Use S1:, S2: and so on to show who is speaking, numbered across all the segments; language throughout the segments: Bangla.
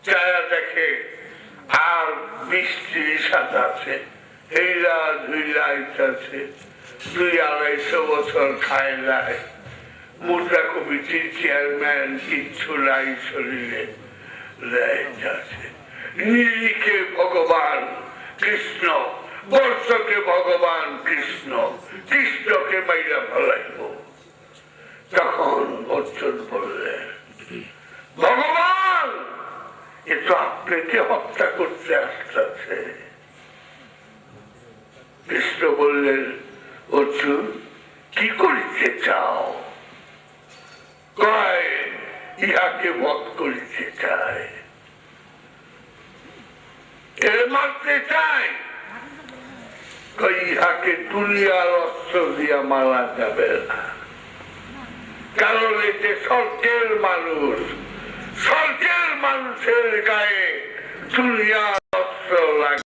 S1: যারা দেখে আর 20-30 হাত আছে, এইরা ধুইলা আইতাছে, 200-250 বছর খায় নাই, মুদ্রা কমিটির চেয়ারম্যান কিচ্ছু নাই শরীরে, নিরিখে ভগবান কৃষ্ণ, বর্ষকে ভগবান কৃষ্ণ, কৃষ্ণকে মাইরা ফেলাইব। তখন অর্জুন বললেন, ভগবান এ তো আপনাকে হত্যা করতে আসতেছে। কৃষ্ণ বললেন, অর্জুন কি করিতে চাও? কয় ইহাকে বধ করিতে চায়, এর মারতে চাই। ইহাকে দুনিয়ার অস্ত্র দিয়া মারা যাবে না, কারণ এতে স্বর্গের মানুষ, স্বর্গের মানুষের গায়ে দুনিয়ার অস্ত্র লাগে।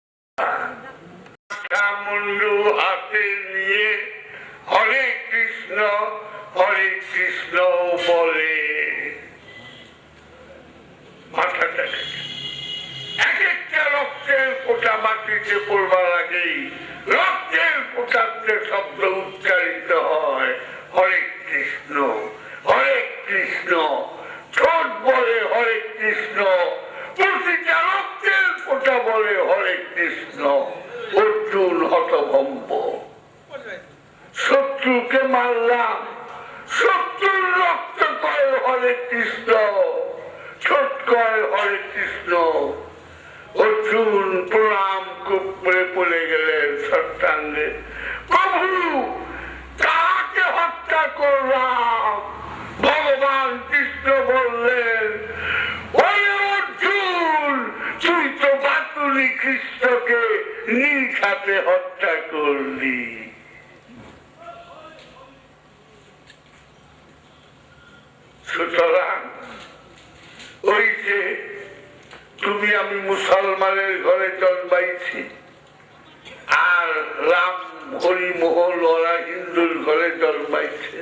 S1: মুন্ডু হাতে নিয়ে হরে কৃষ্ণ বলে, মাথাটা এক একটা রক্তের ফোঁটা মাটিতে পড়বার আগেই রক্তের ফোঁটাতে শব্দ উচ্চারিত হয়, হরে কৃষ্ণ হরে কৃষ্ণ। ঠোঁট বলে হরে কৃষ্ণ, প্রতিটা রক্তের ফোঁটা বলে হরে কৃষ্ণ। অর্জুন হতভম্ব, শত্রুকে মারলাম, শত্রুর রক্ত কয় হরে কৃষ্ণ, ছোট কয় হরে কৃষ্ণ। অর্জুন প্রণাম করে পড়ে গেলেন সত্যাঙ্গে, প্রভু কাকে হত্যা করলাম? ভগবান কৃষ্ণ বললেন, ওরে অর্জুন তুই তো বাতুলি কৃষ্ণকে নিজ হাতে হত্যা করলি। সুতরাং ওই যে তুমি আমি মুসলমানের ঘরে জন্মাইছি, আর রাম হরিমোহন ওরা হিন্দুর ঘরে জন্মাইছে,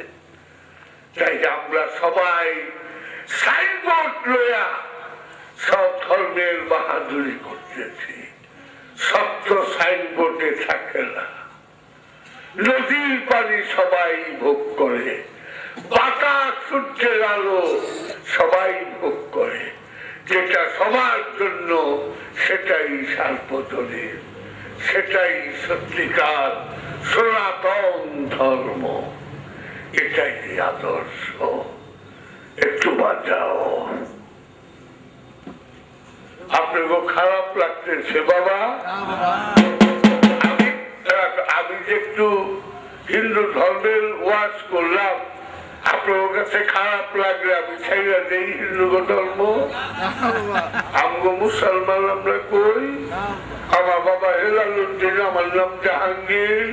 S1: তাই আমরা সবাই সাইনবোর্ড লইয়া সব ধর্মের বাহাদুরি করতেছি। সত্য সাইনবোর্ডে থাকে না, নদীর পানি সবাই ভোগ করে, বাতাস সূর্যের আলো সবাই ভোগ করে, যেটা সবার জন্য সেটাই সার্বজনীন, সেটাই সত্যিকার সনাতন ধর্ম, এটাই আদর্শ। একটু বাঁচাও। আপনাকে খারাপ লাগতেছে বাবা? আমি যে একটু হিন্দু ধর্মের ওয়াজ করলাম, আপনার কাছে খারাপ লাগলে আমি ছেড়ে দেই হিন্দু ধর্ম? আমগো মুসলমান আমরা কই, আমার বাবা হেলালুদ্দিন, আমার নাম জাহাঙ্গীর।